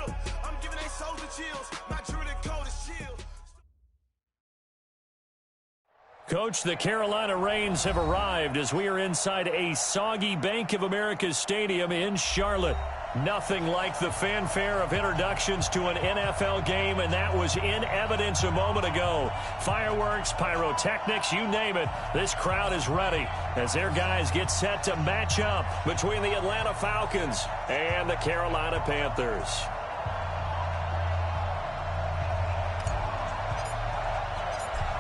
chill. I'm giving they souls the chills. My druid code is chill. Coach, the Carolina Rains have arrived as we are inside a soggy Bank of America Stadium in Charlotte. Nothing like the fanfare of introductions to an NFL game, and that was in evidence a moment ago. Fireworks, pyrotechnics, you name it. This crowd is ready as their guys get set to match up between the Atlanta Falcons and the Carolina Panthers.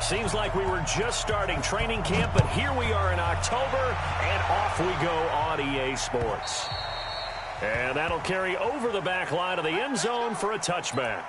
Seems like we were just starting training camp, but here we are in October, and off we go on EA Sports. And that'll carry over the back line of the end zone for a touchback.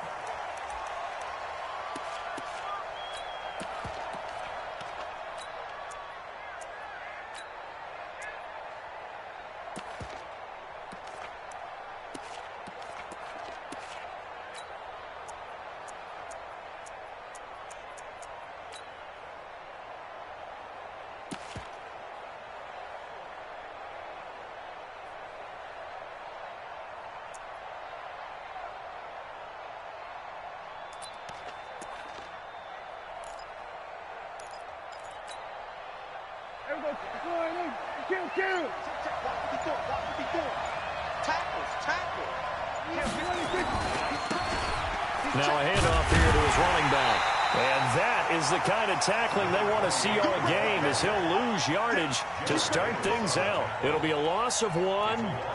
Now a handoff here to his running back. And that is the kind of tackling they want to see all game, as he'll lose yardage to start things out. It'll be a loss of 1,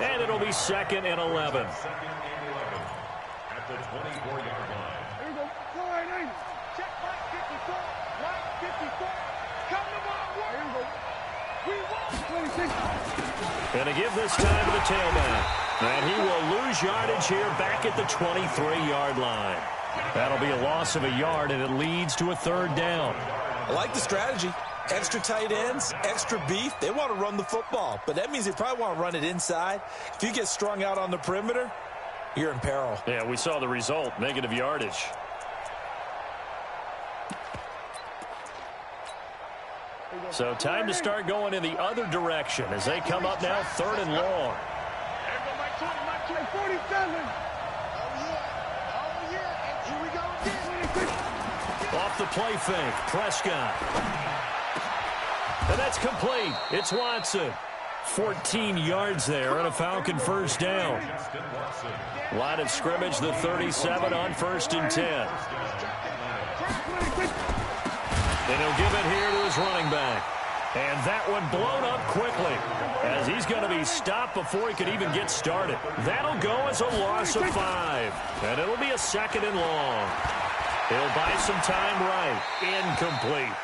and it'll be 2nd and 11. At the 24-yard line. Here we go. Check right 54. Right 54. Come to my work. Here we go. We won. 26. And to give this time to the tailback. And he will lose yardage here back at the 23-yard line. That'll be a loss of a yard, and it leads to a 3rd down. I like the strategy. Extra tight ends, extra beef. They want to run the football, but that means they probably want to run it inside. If you get strung out on the perimeter, you're in peril. Yeah, we saw the result, negative yardage. So time to start going in the other direction as they come up now 3rd and long. 47. Oh, yeah. And here we go again. Off the play fake, Prescott. And that's complete. It's Watson. 14 yards there and a Falcon 1st down. Line of scrimmage, the 37 on 1st and 10. And he'll give it here to his running back. And that one blown up quickly as he's going to be stopped before he could even get started. That'll go as a loss of 5. And it'll be a 2nd and long. He'll buy some time right. Incomplete.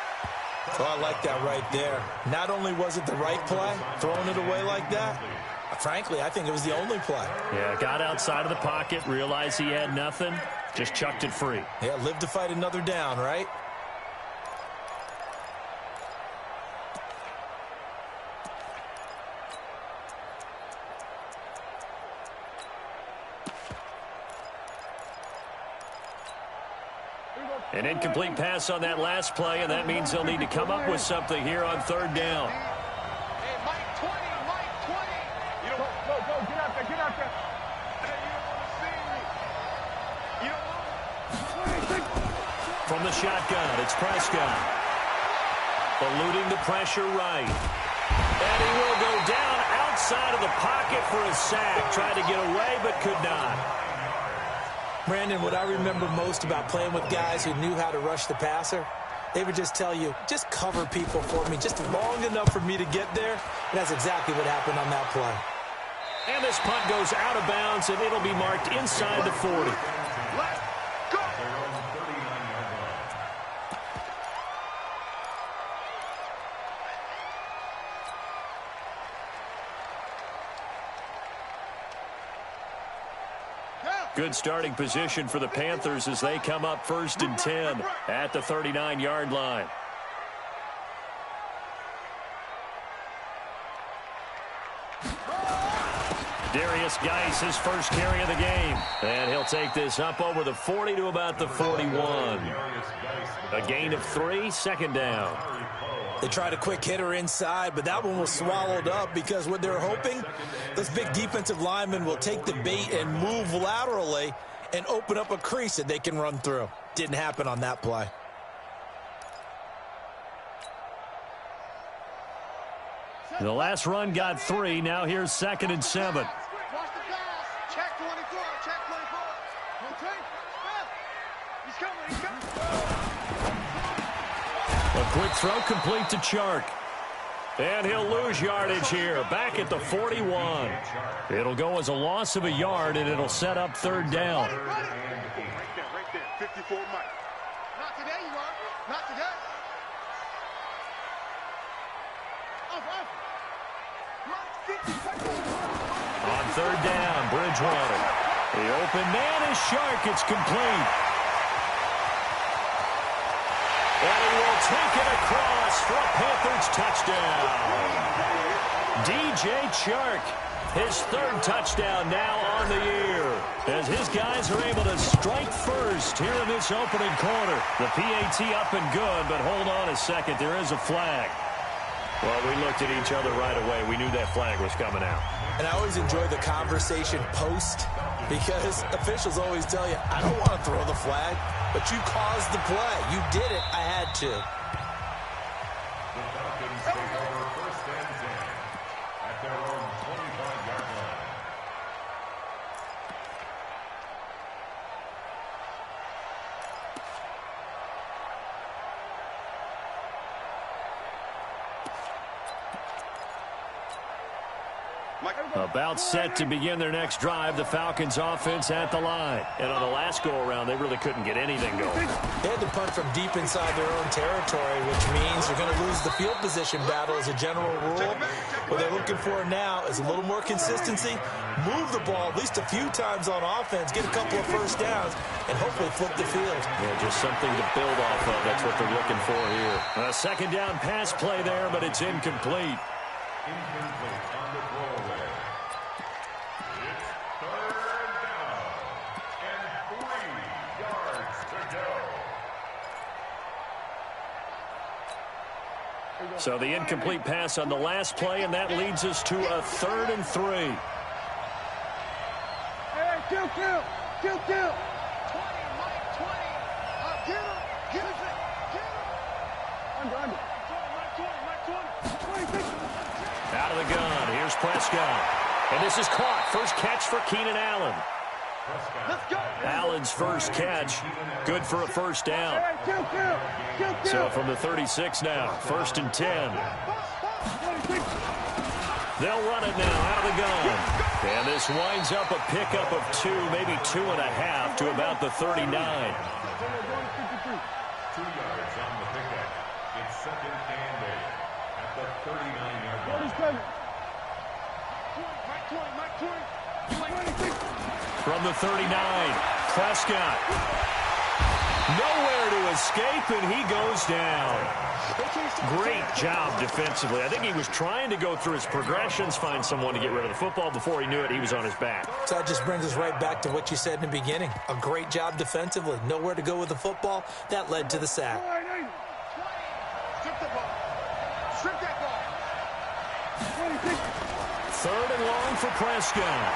Oh, I like that right there. Not only was it the right play, throwing it away like that, frankly, I think it was the only play. Yeah, got outside of the pocket, realized he had nothing, just chucked it free. Yeah, live to fight another down, right? An incomplete pass on that last play, and that means they'll need to come up with something here on 3rd down. Hey, Mike 20, Mike 20. You don't go, get out there, get out there. Hey, you don't want to see me. You don't want. From the shotgun, it's Prescott. Eluding the pressure right. And he will go down outside of the pocket for a sack. Tried to get away, but could not. Brandon, what I remember most about playing with guys who knew how to rush the passer, they would just tell you, just cover people for me, just long enough for me to get there. And that's exactly what happened on that play. And this punt goes out of bounds, and it'll be marked inside the 40. Let's go. Good starting position for the Panthers as they come up 1st and 10 at the 39-yard line. Darius Geis, his first carry of the game. And he'll take this up over the 40 to about the 41. A gain of 3, 2nd down. They tried a quick hitter inside, but that one was swallowed up because what they're hoping, those big defensive linemen will take the bait and move laterally and open up a crease that they can run through. Didn't happen on that play. The last run got 3. Now here's 2nd and 7. Watch the pass. Check 24. Check 24. Rotate. He's coming. He's coming. A quick throw complete to Chark. And he'll lose yardage here. Back at the 41. It'll go as a loss of a yard, and it'll set up 3rd down. Right there. 54 Mike. Not today, you are. Not today. On 3rd down, Bridgewater. The open man is Chark. It's complete. And he will take it across for a Panthers touchdown. DJ Chark, his 3rd touchdown now on the year, as his guys are able to strike first here in this opening quarter. The PAT up and good, but hold on a second. There is a flag. Well, we looked at each other right away. We knew that flag was coming out. And I always enjoy the conversation post because officials always tell you, I don't want to throw the flag, but you caused the play. You did it. I had to. The Falcons take over 1st and 10 at their own 25-yard line. About set to begin their next drive, the Falcons offense at the line. And on the last go-around, they really couldn't get anything going. They had to punt from deep inside their own territory, which means they're going to lose the field position battle as a general rule. What they're looking for now is a little more consistency, move the ball at least a few times on offense, get a couple of 1st downs, and hopefully flip the field. Yeah, just something to build off of. That's what they're looking for here. A 2nd down pass play there, but it's incomplete. Incomplete on the throwaway. It's 3rd down and 3 yards to go. So the incomplete pass on the last play, and that leads us to a 3rd and 3. Hey, kill. 20, Mike, 20. Get him. Get him. Under. Mike 20. Out of the gun, here's Prescott. And this is caught. First catch for Keenan Allen. Let's go. Allen's first catch, good for a 1st down. Hey, kill. So from the 36 now, 1st and 10. They'll run it now out of the gun. And this winds up a pickup of 2, maybe 2.5 to about the 39. 2 yards on the pickup. It's 2nd and 8 at the 39-yard line. From the 39, Prescott. Nowhere to escape, and he goes down. Great job defensively. I think he was trying to go through his progressions, find someone to get rid of the football. Before he knew it, he was on his back. So that just brings us right back to what you said in the beginning. A great job defensively. Nowhere to go with the football. That led to the sack. Strip the ball. Strip that ball. 3rd and long for Prescott.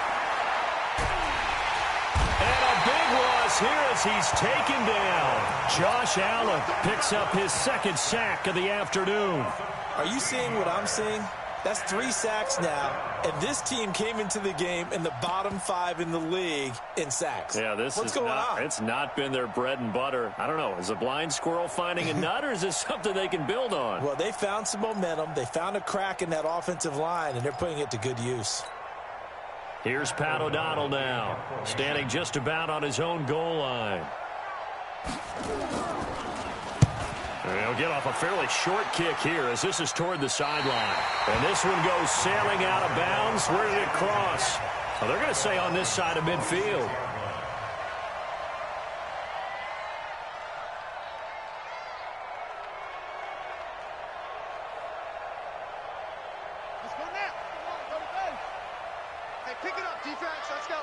And a big loss here as he's taken down. Josh Allen picks up his 2nd sack of the afternoon. Are you seeing what I'm seeing? That's 3 sacks now, and this team came into the game in the bottom 5 in the league in sacks. Yeah, What's going on? It's not been their bread and butter. I don't know. Is a blind squirrel finding a nut, or is this something they can build on? Well, they found some momentum. They found a crack in that offensive line, and they're putting it to good use. Here's Pat O'Donnell now, standing just about on his own goal line. He'll get off a fairly short kick here as this is toward the sideline. And this one goes sailing out of bounds. Where did it cross? Well, they're going to say on this side of midfield. Let's go now. Hey, pick it up, defense. Let's go.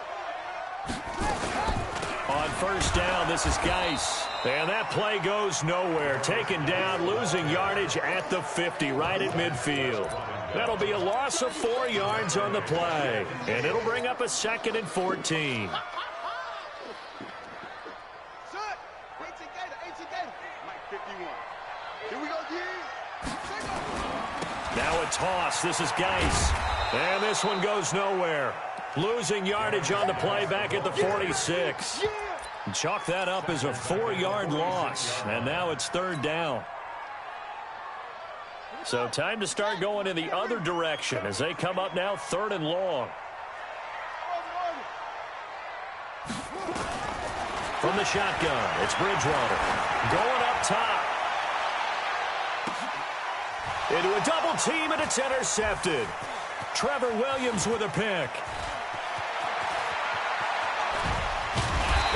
On first down, this is Geis. And that play goes nowhere. Taken down, losing yardage at the 50, right at midfield. That'll be a loss of 4 yards on the play. And it'll bring up a 2nd and 14. Now a toss. This is Geis. And this one goes nowhere. Losing yardage on the play back at the 46. Chalk that up as a 4-yard loss. And now it's 3rd down. So time to start going in the other direction as they come up now 3rd and long. From the shotgun, it's Bridgewater. Going up top. Into a double team, and it's intercepted. Trevor Williams with a pick.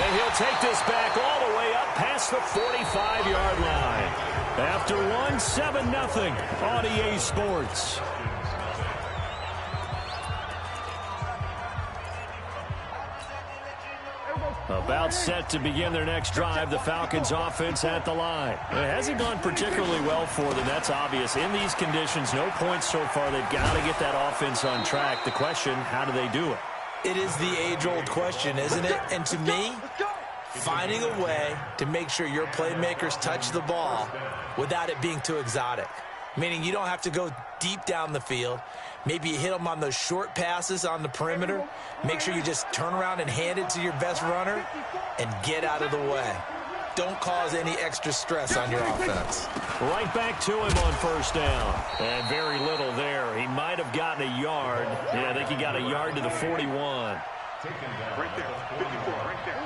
And he'll take this back all the way up past the 45-yard line. After one, 7-0 on EA Sports. About set to begin their next drive, the Falcons offense at the line. It hasn't gone particularly well for them, that's obvious. In these conditions, no points so far. They've got to get that offense on track. The question, how do they do it? It is the age-old question, isn't it? And to me, finding a way to make sure your playmakers touch the ball without it being too exotic. Meaning you don't have to go deep down the field. Maybe you hit them on those short passes on the perimeter. Make sure you just turn around and hand it to your best runner and get out of the way. Don't cause any extra stress on your offense. Right back to him on first down. And very little there. He might have gotten a yard. Yeah, I think he got a yard to the 41. Right there, 54, right there.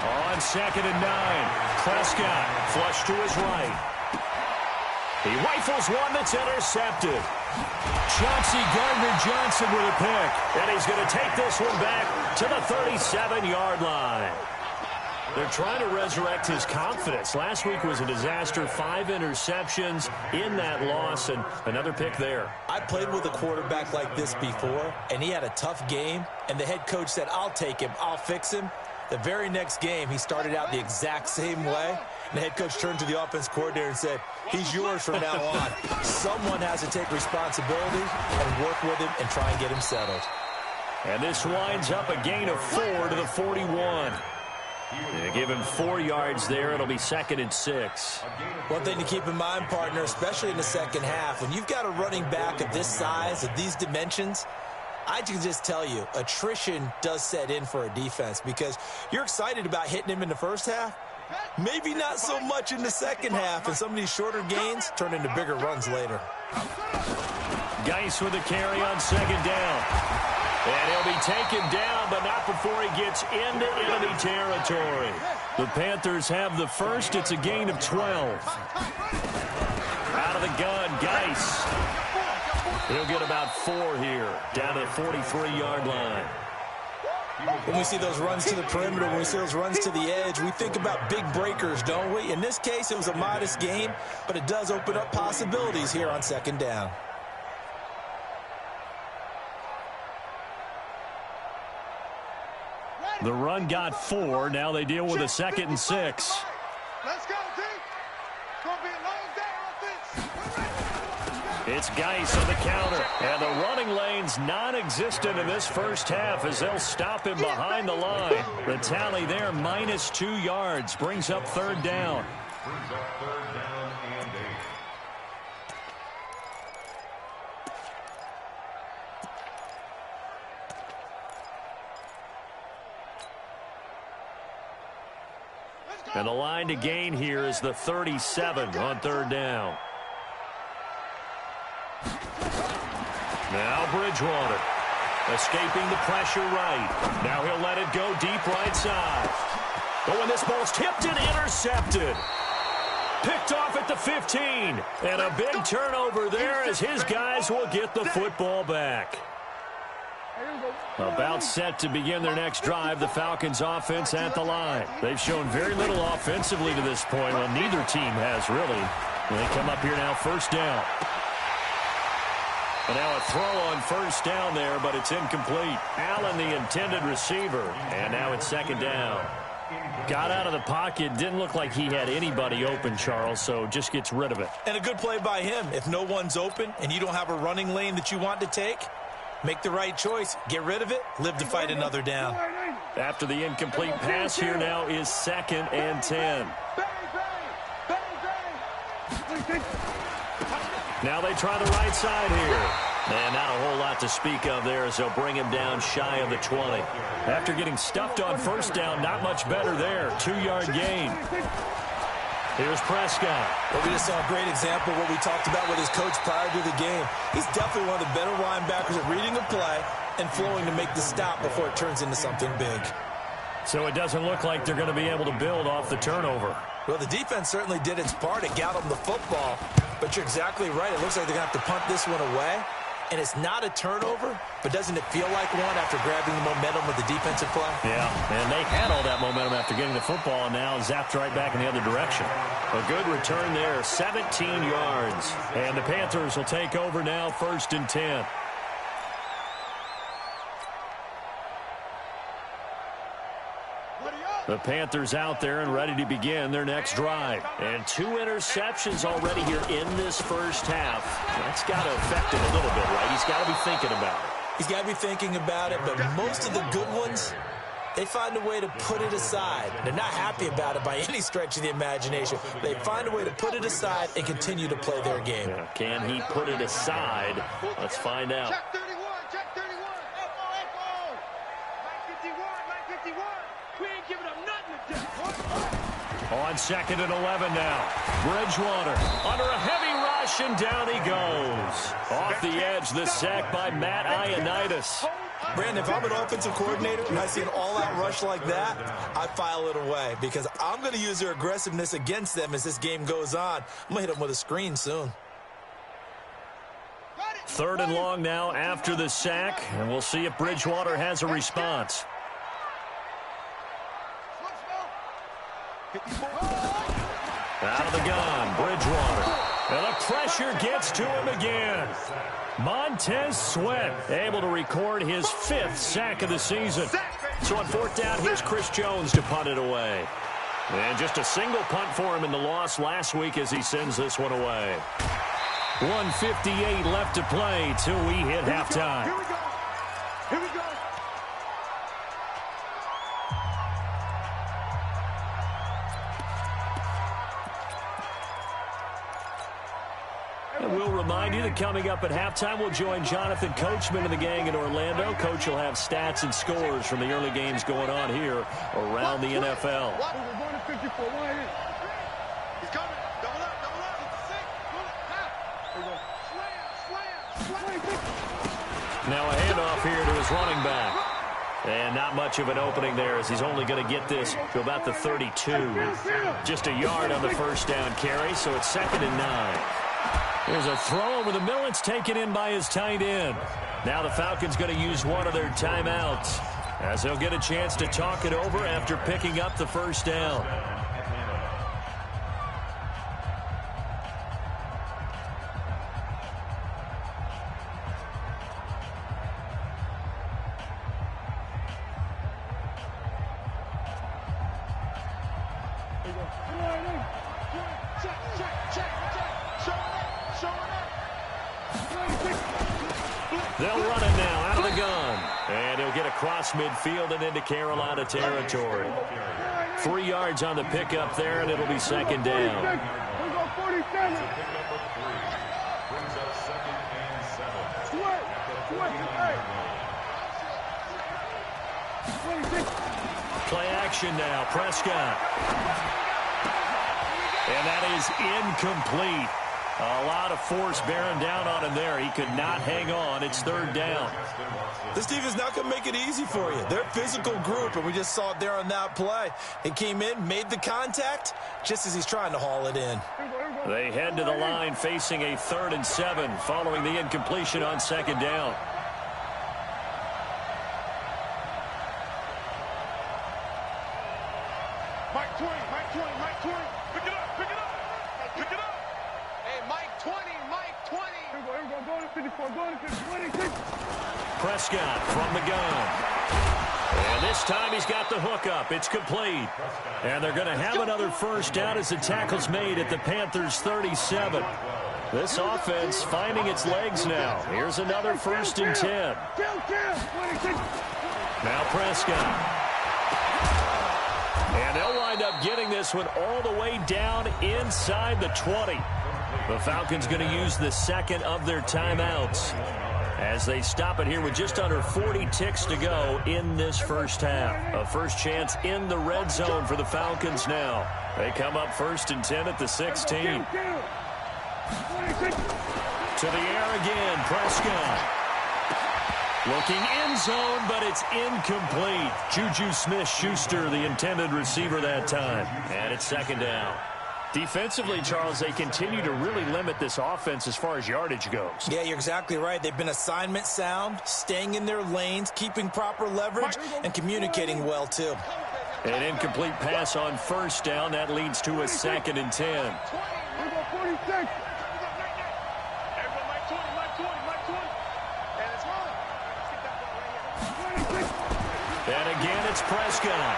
On 2nd and 9. Prescott flush to his right. He rifles one that's intercepted. Chauncey Gardner-Johnson with a pick. And he's going to take this one back to the 37-yard line. They're trying to resurrect his confidence. Last week was a disaster. 5 interceptions in that loss, and another pick there. I played with a quarterback like this before, and he had a tough game, and the head coach said, I'll take him, I'll fix him. The very next game, he started out the exact same way, and the head coach turned to the offense coordinator and said, he's yours from now on. Someone has to take responsibility and work with him and try and get him settled. And this winds up a gain of 4 to the 41. They give him 4 yards there. It'll be 2nd and 6. One thing to keep in mind, partner, especially in the second half, when you've got a running back of this size, of these dimensions, I can just tell you, attrition does set in for a defense because you're excited about hitting him in the first half. Maybe not so much in the second half, and some of these shorter gains turn into bigger runs later. Geis with a carry on 2nd down. And he'll be taken down, but not before he gets into enemy territory. The Panthers have the first. It's a gain of 12. Out of the gun, Geis. He'll get about 4 here, down to the 43-yard line. When we see those runs to the perimeter, when we see those runs to the edge, we think about big breakers, don't we? In this case, it was a modest game, but it does open up possibilities here on 2nd down. The run got 4. Now they deal with a 2nd and 6. Let's go, D. It's going to be a long day on this. It's Geis on the counter. And the running lane's non-existent in this first half as they'll stop him behind the line. The tally there, minus 2 yards, brings up 3rd down. Brings up 3rd down and 8. And the line to gain here is the 37 on 3rd down. Now Bridgewater escaping the pressure right. Now he'll let it go deep right side. Oh, and this ball's tipped and intercepted. Picked off at the 15. And a big turnover there as his guys will get the football back. About set to begin their next drive, the Falcons offense at the line. They've shown very little offensively to this point. Well, neither team has really. They come up here now, first down. And now a throw on first down there, but it's incomplete. Allen, the intended receiver. And now it's second down. Got out of the pocket. Didn't look like he had anybody open, Charles, so just gets rid of it. And a good play by him. If no one's open and you don't have a running lane that you want to take, make the right choice. Get rid of it. Live to fight another down. After the incomplete pass, here now is 2nd and 10. Now they try the right side here. And not a whole lot to speak of there as they'll bring him down shy of the 20. After getting stuffed on first down, not much better there. 2-yard gain. Here's Prescott. Well, we just saw a great example of what we talked about with his coach prior to the game. He's definitely one of the better linebackers at reading a play and flowing to make the stop before it turns into something big. So it doesn't look like they're going to be able to build off the turnover. Well, the defense certainly did its part. It got them the football. But you're exactly right. It looks like they're going to have to punt this one away. And it's not a turnover, but doesn't it feel like one after grabbing the momentum with the defensive play? Yeah, and they had all that momentum after getting the football, and now zapped right back in the other direction. A good return there, 17 yards. And the Panthers will take over now, 1st and 10. The Panthers out there and ready to begin their next drive. And 2 interceptions already here in this first half. That's got to affect him a little bit, right? He's got to be thinking about it. He's got to be thinking about it, but most of the good ones, they find a way to put it aside. They're not happy about it by any stretch of the imagination. They find a way to put it aside and continue to play their game. Yeah, can he put it aside? Let's find out. Check 31, check 31. Echo. 951. We ain't giving up nothing to On 2nd and 11 now. Bridgewater under a heavy rush, and down he goes. Off the edge, the sack by Matt Ioannidis. Brandon, if I'm an offensive coordinator and I see an all-out rush like that, I file it away because I'm going to use their aggressiveness against them as this game goes on. I'm going to hit them with a screen soon. 3rd and long now after the sack, and we'll see if Bridgewater has a response. Out of the gun, Bridgewater. And the pressure gets to him again. Montez Sweat able to record his 5th sack of the season. So on 4th down, here's Chris Jones to punt it away. And just a single punt for him in the loss last week as he sends this one away. 1:58 left to play till we hit halftime. Here we go. And we'll remind you that coming up at halftime, we'll join Jonathan Coachman and the gang in Orlando. Coach will have stats and scores from the early games going on here around the NFL. We're going to 54. He's coming. Double up. Slam. Now a handoff here to his running back. And not much of an opening there as he's only going to get this to about the 32. Just a yard on the first down carry, so it's 2nd and 9. There's a throw over the middle. It's taken in by his tight end. Now the Falcons going to use one of their timeouts as they'll get a chance to talk it over after picking up the first down. They'll run it now out of the gun. And he'll get across midfield and into Carolina territory. 3 yards on the pickup there, and it'll be 2nd down. Play action now, Prescott. And that is incomplete. A lot of force bearing down on him there. He could not hang on. It's 3rd down. This defense not going to make it easy for you. They're a physical group, and we just saw it there on that play. It came in, made the contact, just as he's trying to haul it in. They head to the line facing a 3rd and 7 following the incompletion on 2nd down. Mike 20. Pick it up. Hey, Mike 20. Go to 54, go to 56. Prescott from the gun. And this time he's got the hook up. It's complete. And they're going to have another first down as the tackle's made at the Panthers' 37. This offense finding its legs now. Here's another 1st and 10. Now Prescott. And they'll wind up getting this one all the way down inside the 20. The Falcons going to use the second of their timeouts as they stop it here with just under 40 ticks to go in this first half. A first chance in the red zone for the Falcons now. They come up 1st and 10 at the 16. To the air again, Prescott. Looking end zone, but it's incomplete. Juju Smith-Schuster, the intended receiver that time. And it's 2nd down. Defensively, Charles, they continue to really limit this offense as far as yardage goes. Yeah, you're exactly right. They've been assignment sound, staying in their lanes, keeping proper leverage, and communicating well, too. An incomplete pass on 1st down. That leads to a 2nd and 10. And again, it's Prescott.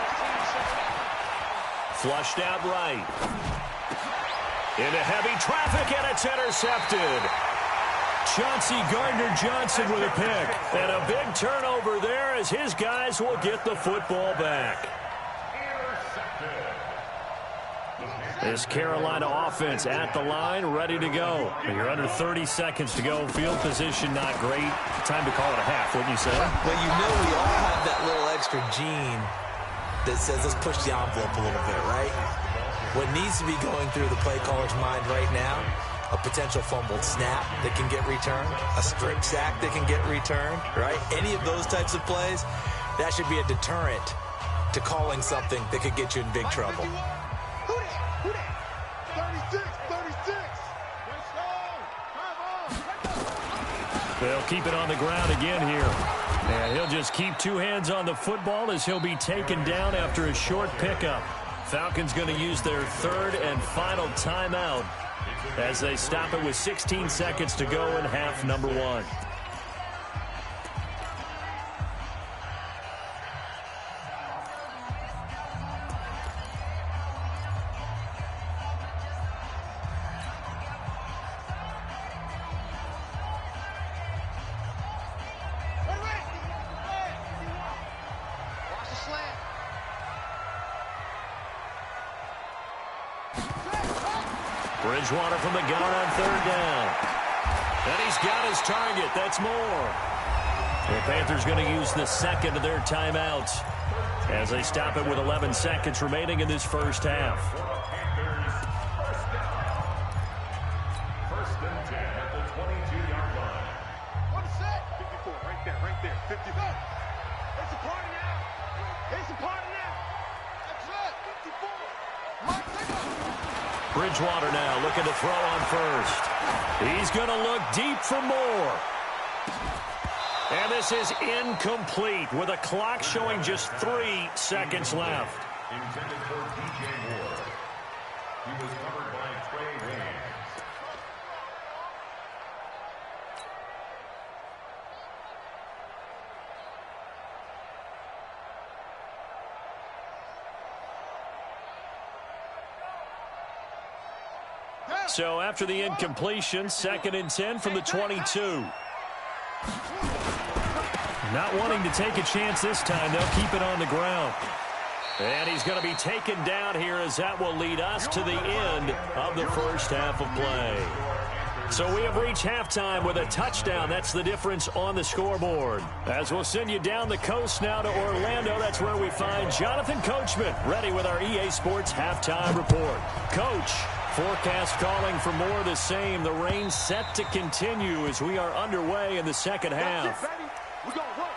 Flushed out right. Into heavy traffic, and it's intercepted. Chauncey Gardner-Johnson with a pick. And a big turnover there as his guys will get the football back. This Carolina offense at the line, ready to go. You're under 30 seconds to go. Field position not great. Time to call it a half, wouldn't you say? Well, you know we all have that little extra gene that says let's push the envelope a little bit, right? What needs to be going through the play caller's mind right now, a potential fumbled snap that can get returned, a strip sack that can get returned, right? Any of those types of plays, that should be a deterrent to calling something that could get you in big trouble. 36. They'll keep it on the ground again here. And he'll just keep 2 hands on the football as he'll be taken down after a short pickup. Falcons going to use their 3rd and final timeout as they stop it with 16 seconds to go in half number 1. Bridgewater from the gun on 3rd down. And he's got his target. That's more. The Panthers going to use the second of their timeouts as they stop it with 11 seconds remaining in this first half. First and 10 at the 22-yard line. What a set. 54, right there. 54. It's a party now. It's a party now. That's right. 54. Mike, take off. Bridgewater now looking to throw on 1st. He's going to look deep for more. And this is incomplete with a clock showing just 3 seconds left. Intended for DJ Moore. He was covered by Trey Williams. So after the incompletion, 2nd and 10 from the 22. Not wanting to take a chance this time. They'll keep it on the ground. And he's going to be taken down here as that will lead us to the end of the first half of play. So we have reached halftime with a touchdown. That's the difference on the scoreboard. As we'll send you down the coast now to Orlando, that's where we find Jonathan Coachman ready with our EA Sports halftime report. Coach, forecast calling for more of the same. The rain set to continue as we are underway in the second half. We're going to work.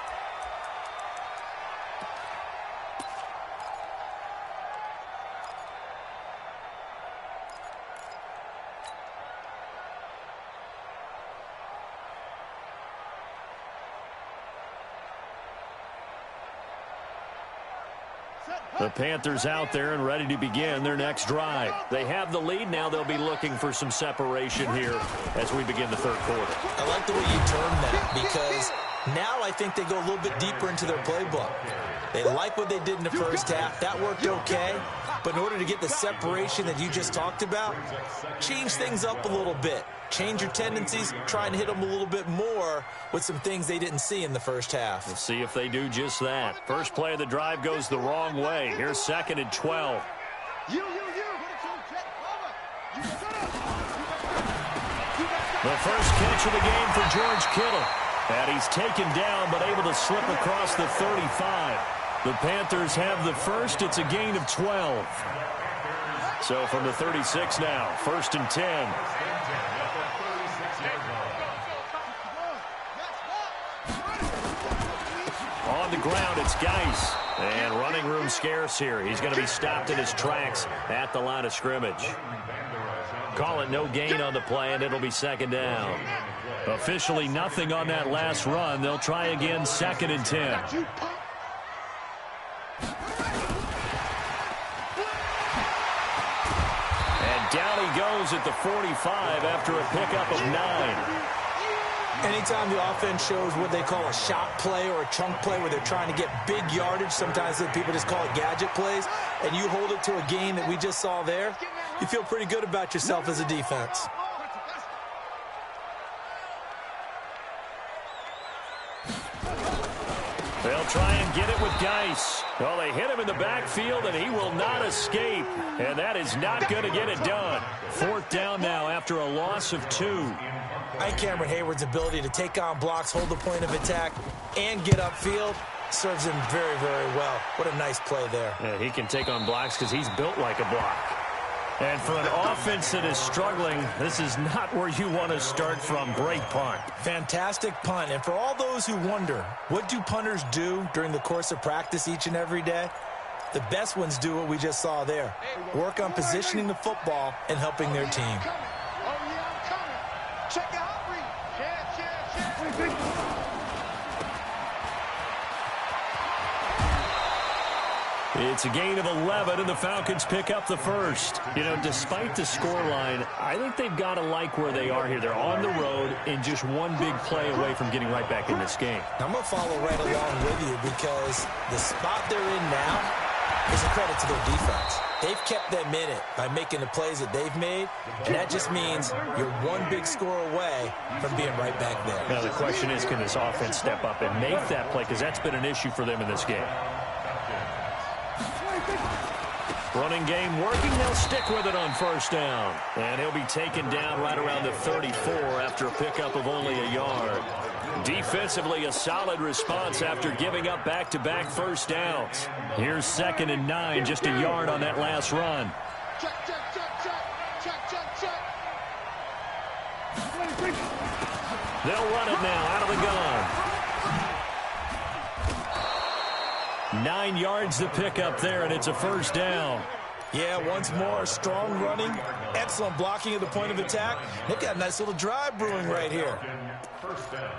The Panthers out there and ready to begin their next drive. They have the lead. Now they'll be looking for some separation here as we begin the third quarter. I like the way you term that, because now I think they go a little bit deeper into their playbook. They like what they did in the first half. That worked okay. But in order to get the separation that you just talked about, change things up a little bit. Change your tendencies, try and hit them a little bit more with some things they didn't see in the first half. We'll see if they do just that. First play of the drive goes the wrong way. Here's 2nd and 12. The first catch of the game for George Kittle. And he's taken down but able to slip across the 35. The Panthers have the first. It's a gain of 12. So from the 36 now, 1st and 10. On the ground, it's Geis. And running room scarce here. He's going to be stopped in his tracks at the line of scrimmage. Call it no gain on the play, and it'll be 2nd down. Officially nothing on that last run. They'll try again, 2nd and 10. And down he goes at the 45 after a pickup of 9. Anytime the offense shows what they call a shot play or a chunk play where they're trying to get big yardage, sometimes people just call it gadget plays, and you hold it to a gain that we just saw there, you feel pretty good about yourself as a defense. They'll try and get it with Geis. Well, they hit him in the backfield, and he will not escape. And that is not going to get it done. 4th down now after a loss of 2. I think Cameron Hayward's ability to take on blocks, hold the point of attack, and get upfield serves him very, very well. What a nice play there. Yeah, he can take on blocks because he's built like a block. And for an offense that is struggling, this is not where you want to start from. Great punt. Fantastic punt. And for all those who wonder, what do punters do during the course of practice each and every day? The best ones do what we just saw there. Work on positioning the football and helping their team. It's a gain of 11, and the Falcons pick up the first. You know, despite the scoreline, I think they've got to like where they are here. They're on the road and just one big play away from getting right back in this game. I'm going to follow right along with you because the spot they're in now is a credit to their defense. They've kept them in it by making the plays that they've made, and that just means you're one big score away from being right back there. Now, the question is, can this offense step up and make that play? Because that's been an issue for them in this game. Running game working. They'll stick with it on 1st down. And he'll be taken down right around the 34 after a pickup of only a yard. Defensively, a solid response after giving up back-to-back 1st downs. Here's 2nd and 9, just a yard on that last run. They'll run it now out of the gun. 9 yards to pick up there, and it's a 1st down. Yeah, once more, strong running, excellent blocking at the point of attack. They've got a nice little drive brewing right here. 1st down.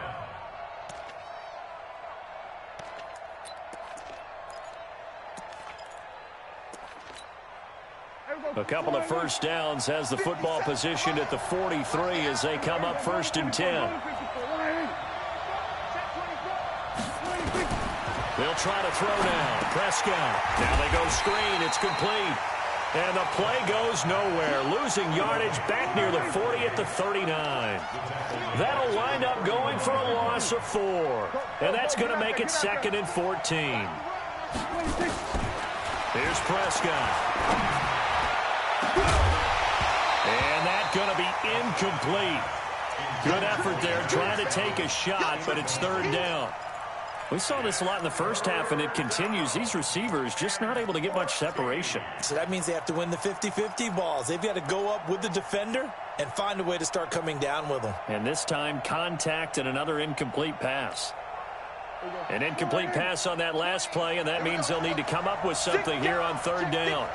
A couple of 1st downs has the football positioned at the 43 as they come up 1st and 10. They'll try to throw now. Prescott. Now they go screen. It's complete. And the play goes nowhere. Losing yardage back near the 40 at the 39. That'll wind up going for a loss of 4. And that's going to make it 2nd and 14. Here's Prescott. And that's going to be incomplete. Good effort there trying to take a shot, but it's 3rd down. We saw this a lot in the first half, and it continues. These receivers just not able to get much separation. So that means they have to win the 50-50 balls. They've got to go up with the defender and find a way to start coming down with them. And this time, contact and another incomplete pass. An incomplete pass on that last play, and that means they'll need to come up with something here on 3rd down.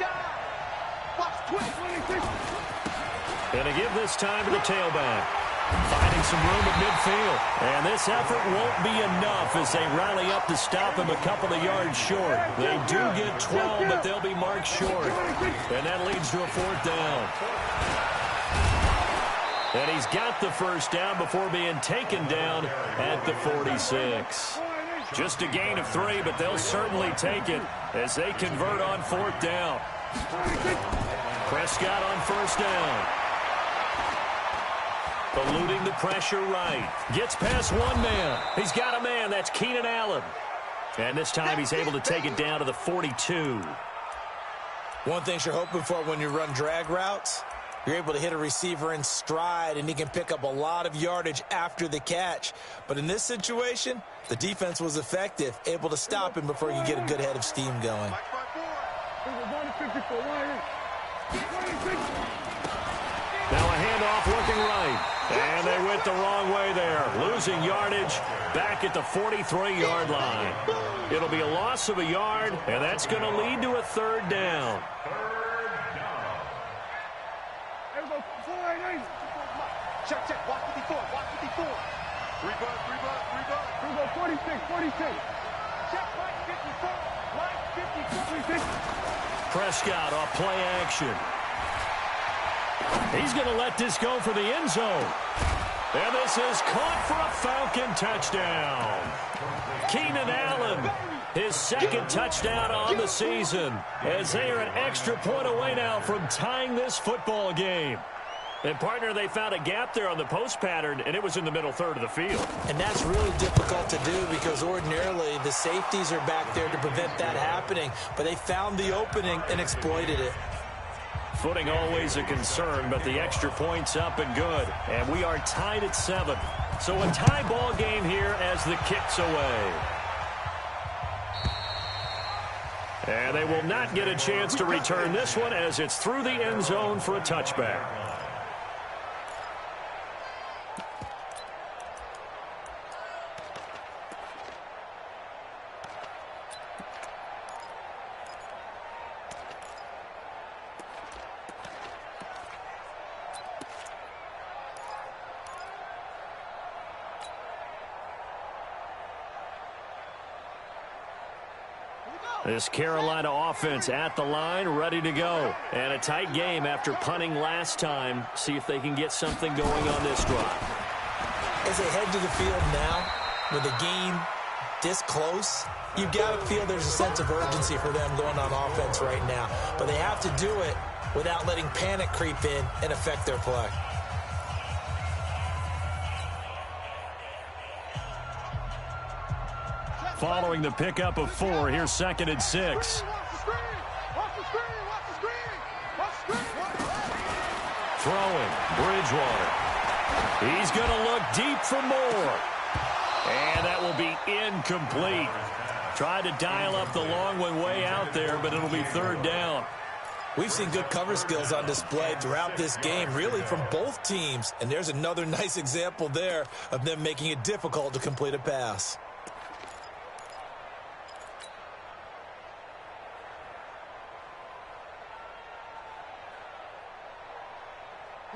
And to give this time to the tailback. Finding some room at midfield. And this effort won't be enough as they rally up to stop him a couple of yards short. They do get 12, but they'll be marked short. And that leads to a 4th down. And he's got the first down before being taken down at the 46. Just a gain of 3, but they'll certainly take it as they convert on 4th down. Prescott on 1st down. Eluding the pressure right. Gets past one man. He's got a man. That's Keenan Allen. And this time he's able to take it down to the 42. One thing you're hoping for when you run drag routes, you're able to hit a receiver in stride, and he can pick up a lot of yardage after the catch. But in this situation, the defense was effective, able to stop him before you get a good head of steam going. Now a handoff looking right. And they went the wrong way there. Losing yardage back at the 43-yard line. It'll be a loss of a yard, and that's going to lead to a 3rd down. Check, watch 54, watch 54. Rebound. 46. Check, line 54, 46. Prescott off play action. He's going to let this go for the end zone. And this is caught for a Falcon touchdown. Keenan Allen, his 2nd touchdown on the season, as they are an extra point away now from tying this football game. And, partner, they found a gap there on the post pattern, and it was in the middle 3rd of the field. And that's really difficult to do because ordinarily the safeties are back there to prevent that happening. But they found the opening and exploited it. Footing always a concern, but the extra point's up and good. And we are tied at 7. So a tie ball game here as the kick's away. And they will not get a chance to return this one as it's through the end zone for a touchback. This Carolina offense at the line, ready to go. And a tight game after punting last time. See if they can get something going on this drive. As they head to the field now, with the game this close, you've got to feel there's a sense of urgency for them going on offense right now. But they have to do it without letting panic creep in and affect their play. Following the pickup of 4, here's 2nd and 6. Throwing, Bridgewater. He's going to look deep for more. And that will be incomplete. Tried to dial up the long one way out there, but it'll be 3rd down. We've seen good cover skills on display throughout this game, really from both teams. And there's another nice example there of them making it difficult to complete a pass.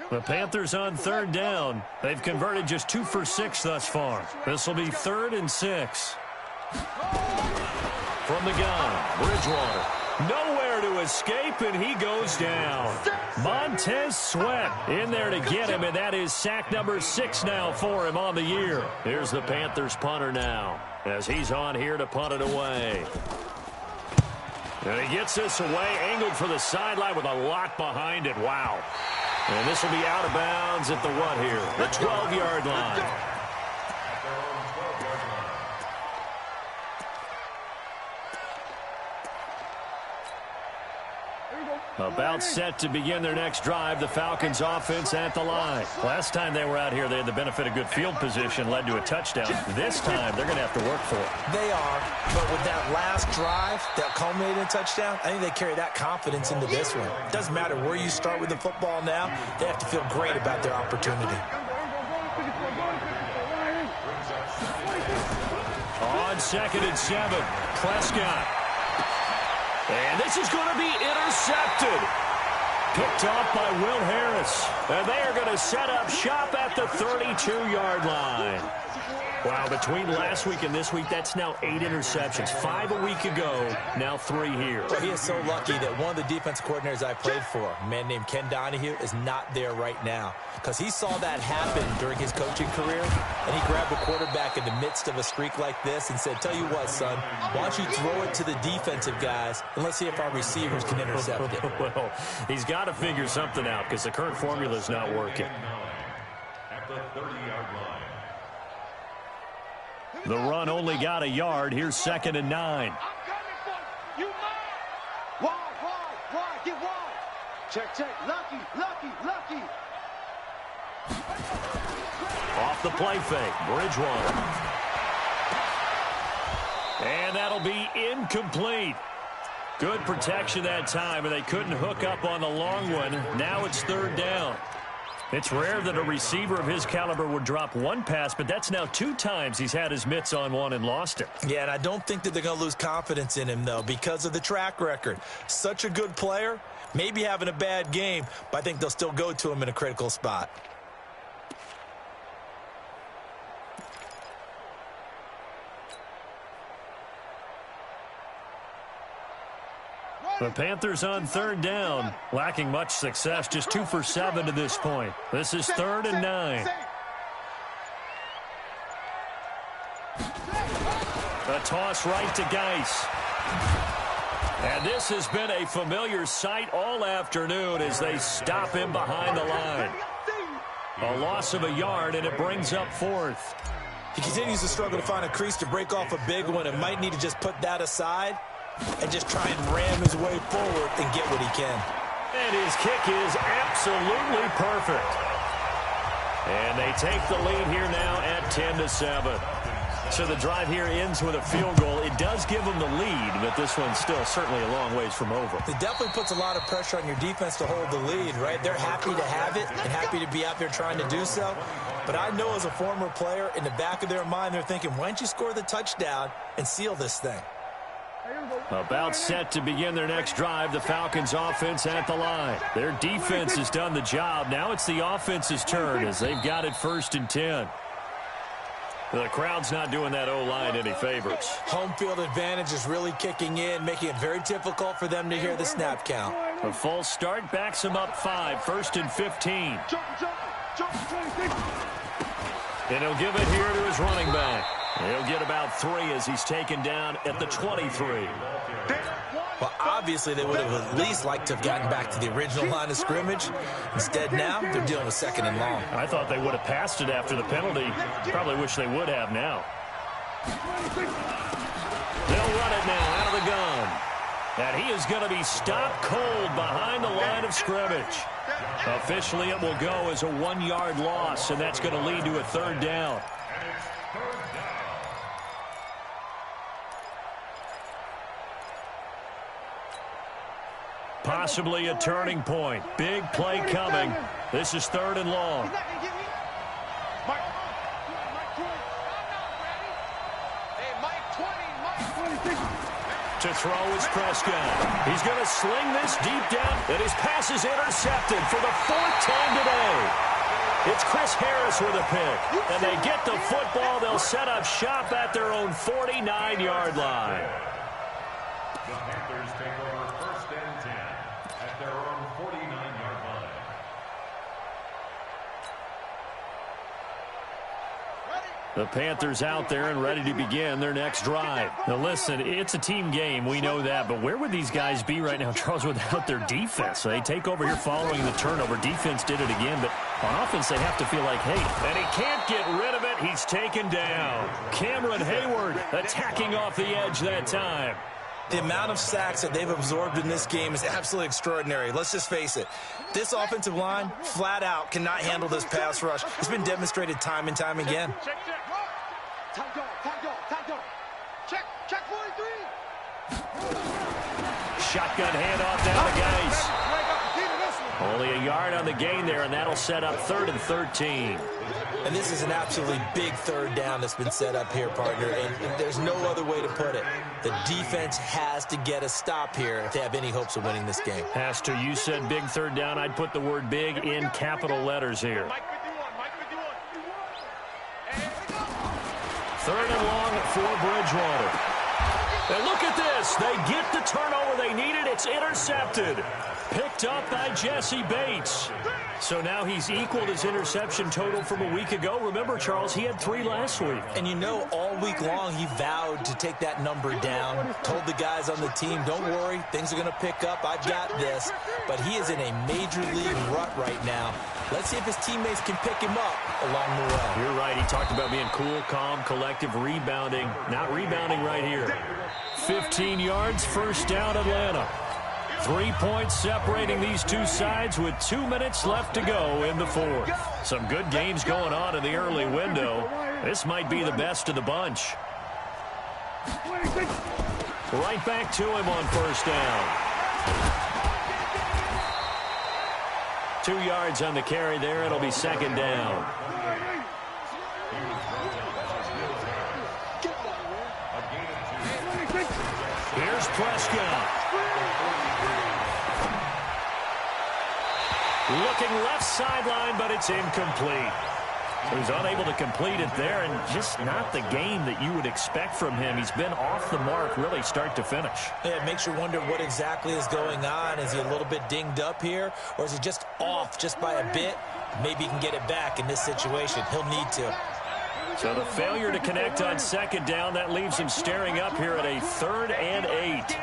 The Panthers on 3rd down. They've converted just 2 for 6 thus far. This will be 3rd and 6. From the gun, Bridgewater. Nowhere to escape, and he goes down. Montez Sweat in there to get him, and that is sack number 6 now for him on the year. Here's the Panthers punter now as he's on here to punt it away. And he gets this away, angled for the sideline with a lot behind it. Wow. And this will be out of bounds at the what here? The 12-yard line. About set to begin their next drive, the Falcons offense at the line. Last time they were out here, they had the benefit of good field position, led to a touchdown. This time, they're going to have to work for it. They are, but with that last drive that culminated in a touchdown, I think they carry that confidence into this one. It doesn't matter where you start with the football now, they have to feel great about their opportunity. On 2nd and 7, Prescott. And this is going to be intercepted. Picked off by Will Harris. And they are going to set up shop at the 32-yard line. Wow, between last week and this week, that's now 8 interceptions. 5 a week ago, now 3 here. Well, he is so lucky that one of the defense coordinators I played for, a man named Ken Donahue, is not there right now. Because he saw that happen during his coaching career, and he grabbed the quarterback in the midst of a streak like this and said, tell you what, son, why don't you throw it to the defensive guys, and let's see if our receivers can intercept it. Well, he's got to figure something out because the current formula is not working. At the 30-yard line. The run only got a yard. Here's 2nd and 9. I'm coming for you. You mine. Wide. Get wide. Check. Lucky. Off the play fake. Bridgewater. And that'll be incomplete. Good protection that time, and they couldn't hook up on the long one. Now it's 3rd down. It's rare that a receiver of his caliber would drop one pass, but that's now 2 times he's had his mitts on one and lost it. Yeah, and I don't think that they're going to lose confidence in him, though, because of the track record. Such a good player, maybe having a bad game, but I think they'll still go to him in a critical spot. The Panthers on 3rd down, lacking much success, just 2 for 7 to this point. This is 3rd and 9. A toss right to Geis. And this has been a familiar sight all afternoon as they stop him behind the line. A loss of a yard, and it brings up 4th. He continues to struggle to find a crease to break off a big one and might need to just put that aside and just try and ram his way forward and get what he can. And his kick is absolutely perfect. And they take the lead here now at 10-7. So the drive here ends with a field goal. It does give them the lead, but this one's still certainly a long ways from over. It definitely puts a lot of pressure on your defense to hold the lead, right? They're happy to have it and happy to be out there trying to do so. But I know as a former player, in the back of their mind, they're thinking, why don't you score the touchdown and seal this thing? About set to begin their next drive, the Falcons offense at the line. Their defense has done the job. Now it's the offense's turn as they've got it 1st and 10. The crowd's not doing that O-line any favors. Home field advantage is really kicking in, making it very difficult for them to hear the snap count. A false start backs him up 5, 1st and 15. And he'll give it here to his running back. He'll get about 3 as he's taken down at the 23. Well, obviously they would have at least liked to have gotten back to the original line of scrimmage. Instead now, they're dealing with 2nd and long. I thought they would have passed it after the penalty. Probably wish they would have now. They'll run it now out of the gun. And he is going to be stopped cold behind the line of scrimmage. Officially, it will go as a 1-yard loss, and that's going to lead to a 3rd down. Possibly a turning point. Big play coming. This is 3rd and long. To throw is Prescott. He's going to sling this deep down, and his pass is intercepted for the 4th time today. It's Chris Harris with a pick, and they get the football. They'll set up shop at their own 49-yard line. The Panthers take over 1st and 10 at their own 49-yard line. The Panthers out there and ready to begin their next drive. Now listen, it's a team game, we know that, but where would these guys be right now, Charles, without their defense? They take over here following the turnover. Defense did it again, but on offense they have to feel like, hey, and he can't get rid of it. He's taken down. Cameron Hayward attacking off the edge that time. The amount of sacks that they've absorbed in this game is absolutely extraordinary. Let's just face it. This offensive line, flat out, cannot handle this pass rush. It's been demonstrated time and time again. Check. Check 43. Shotgun handoff down to Geis. Only a yard on the gain there, and that'll set up 3rd and 13. And this is an absolutely big 3rd down that's been set up here, partner, and there's no other way to put it. The defense has to get a stop here if they have any hopes of winning this game. Has to. You said big 3rd down. I'd put the word big in capital letters here. 3rd and long for Bridgewater. And look at this. They get the turnover they needed. It's intercepted. Picked up by Jesse Bates. So now he's equaled his interception total from a week ago. Remember, Charles, he had 3 last week. And you know, all week long he vowed to take that number down. Told the guys on the team, don't worry, things are going to pick up. I've got this. But he is in a major league rut right now. Let's see if his teammates can pick him up along the way. You're right. He talked about being cool, calm, collective, rebounding. Not rebounding right here. 15 yards, 1st down, Atlanta. 3 points separating these two sides with 2 minutes left to go in the 4th. Some good games going on in the early window. This might be the best of the bunch. Right back to him on 1st down. 2 yards on the carry there. It'll be 2nd down. Here's Prescott. Looking left sideline, but it's incomplete. He was unable to complete it there, and just not the game that you would expect from him. He's been off the mark, really, start to finish. Yeah, it makes you wonder what exactly is going on. Is he a little bit dinged up here, or is he just off just by a bit? Maybe he can get it back in this situation. He'll need to. So the failure to connect on 2nd down, that leaves him staring up here at a 3rd and 8.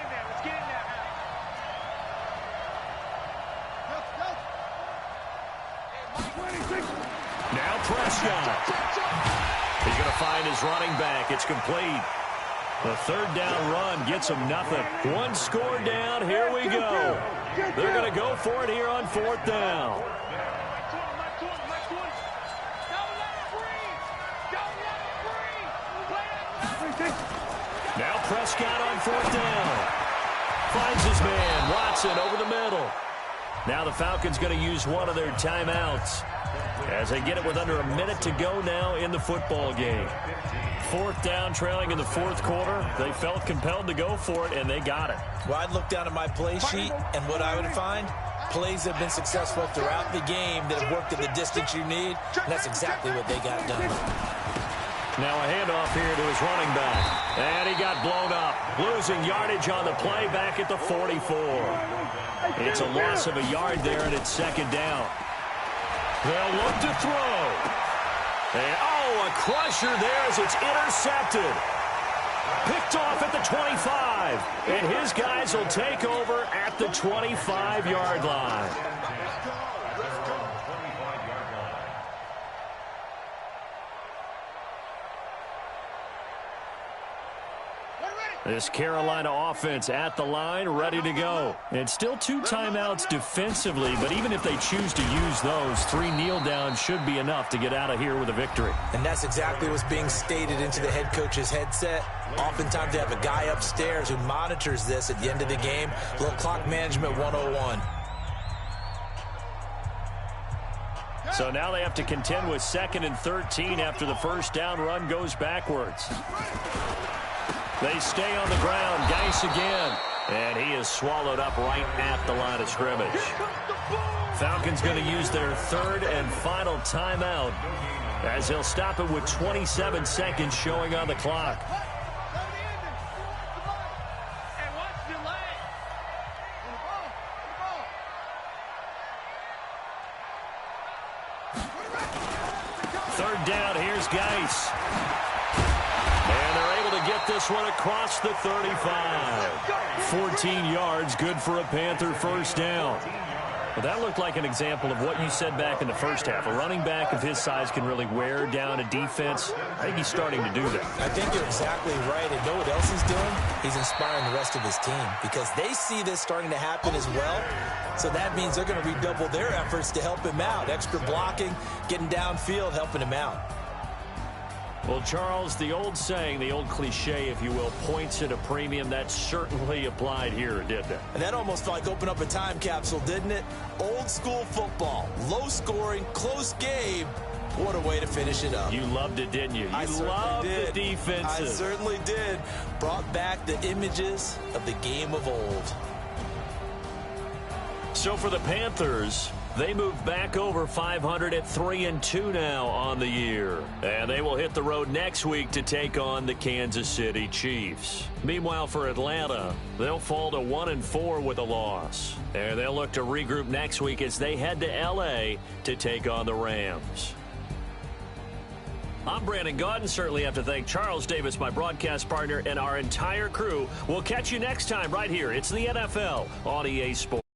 Now Prescott. He's going to find his running back. It's complete. The 3rd down run gets him nothing. 1 score down. Here we go. They're going to go for it here on 4th down. Now Prescott on 4th down. Finds his man, Watson, over the middle. Now the Falcons going to use one of their timeouts as they get it with under a minute to go now in the football game. 4th down, trailing in the 4th quarter. They felt compelled to go for it, and they got it. Well, I'd look down at my play sheet, and what I would find, plays have been successful throughout the game that have worked at the distance you need, and that's exactly what they got done. Now a handoff here to his running back. And he got blown up. Losing yardage on the play back at the 44. It's a loss of a yard there, and it's 2nd down. They'll look to throw. And, a crusher there as it's intercepted. Picked off at the 25. And his guys will take over at the 25-yard line. This Carolina offense at the line, ready to go. And still 2 timeouts defensively, but even if they choose to use those, 3 kneel downs should be enough to get out of here with a victory. And that's exactly what's being stated into the head coach's headset. Oftentimes they have a guy upstairs who monitors this at the end of the game. A little clock management 101. So now they have to contend with 2nd and 13 after the 1st down run goes backwards. They stay on the ground. Geis again. And he is swallowed up right at the line of scrimmage. Falcons going to use their 3rd and final timeout as they'll stop it with 27 seconds showing on the clock. Third down, here's Geis. And they're able to get this one across the 35. 14 yards, good for a Panther 1st down. Well, that looked like an example of what you said back in the first half. A running back of his size can really wear down a defense. I think he's starting to do that. I think you're exactly right. And know what else he's doing? He's inspiring the rest of his team because they see this starting to happen as well. So that means they're going to redouble their efforts to help him out. Extra blocking, getting downfield, helping him out. Well, Charles, the old saying, the old cliche, if you will, points at a premium, that certainly applied here, didn't it? And that almost felt like opened up a time capsule, didn't it? Old school football, low scoring, close game. What a way to finish it up. You loved it, didn't you? You I loved did. the defenses. I certainly did. Brought back the images of the game of old. So for the Panthers, they move back over 500 at 3-2 now on the year. And they will hit the road next week to take on the Kansas City Chiefs. Meanwhile, for Atlanta, they'll fall to 1-4 with a loss. And they'll look to regroup next week as they head to L.A. to take on the Rams. I'm Brandon Gaudin. Certainly have to thank Charles Davis, my broadcast partner, and our entire crew. We'll catch you next time right here. It's the NFL on EA Sports.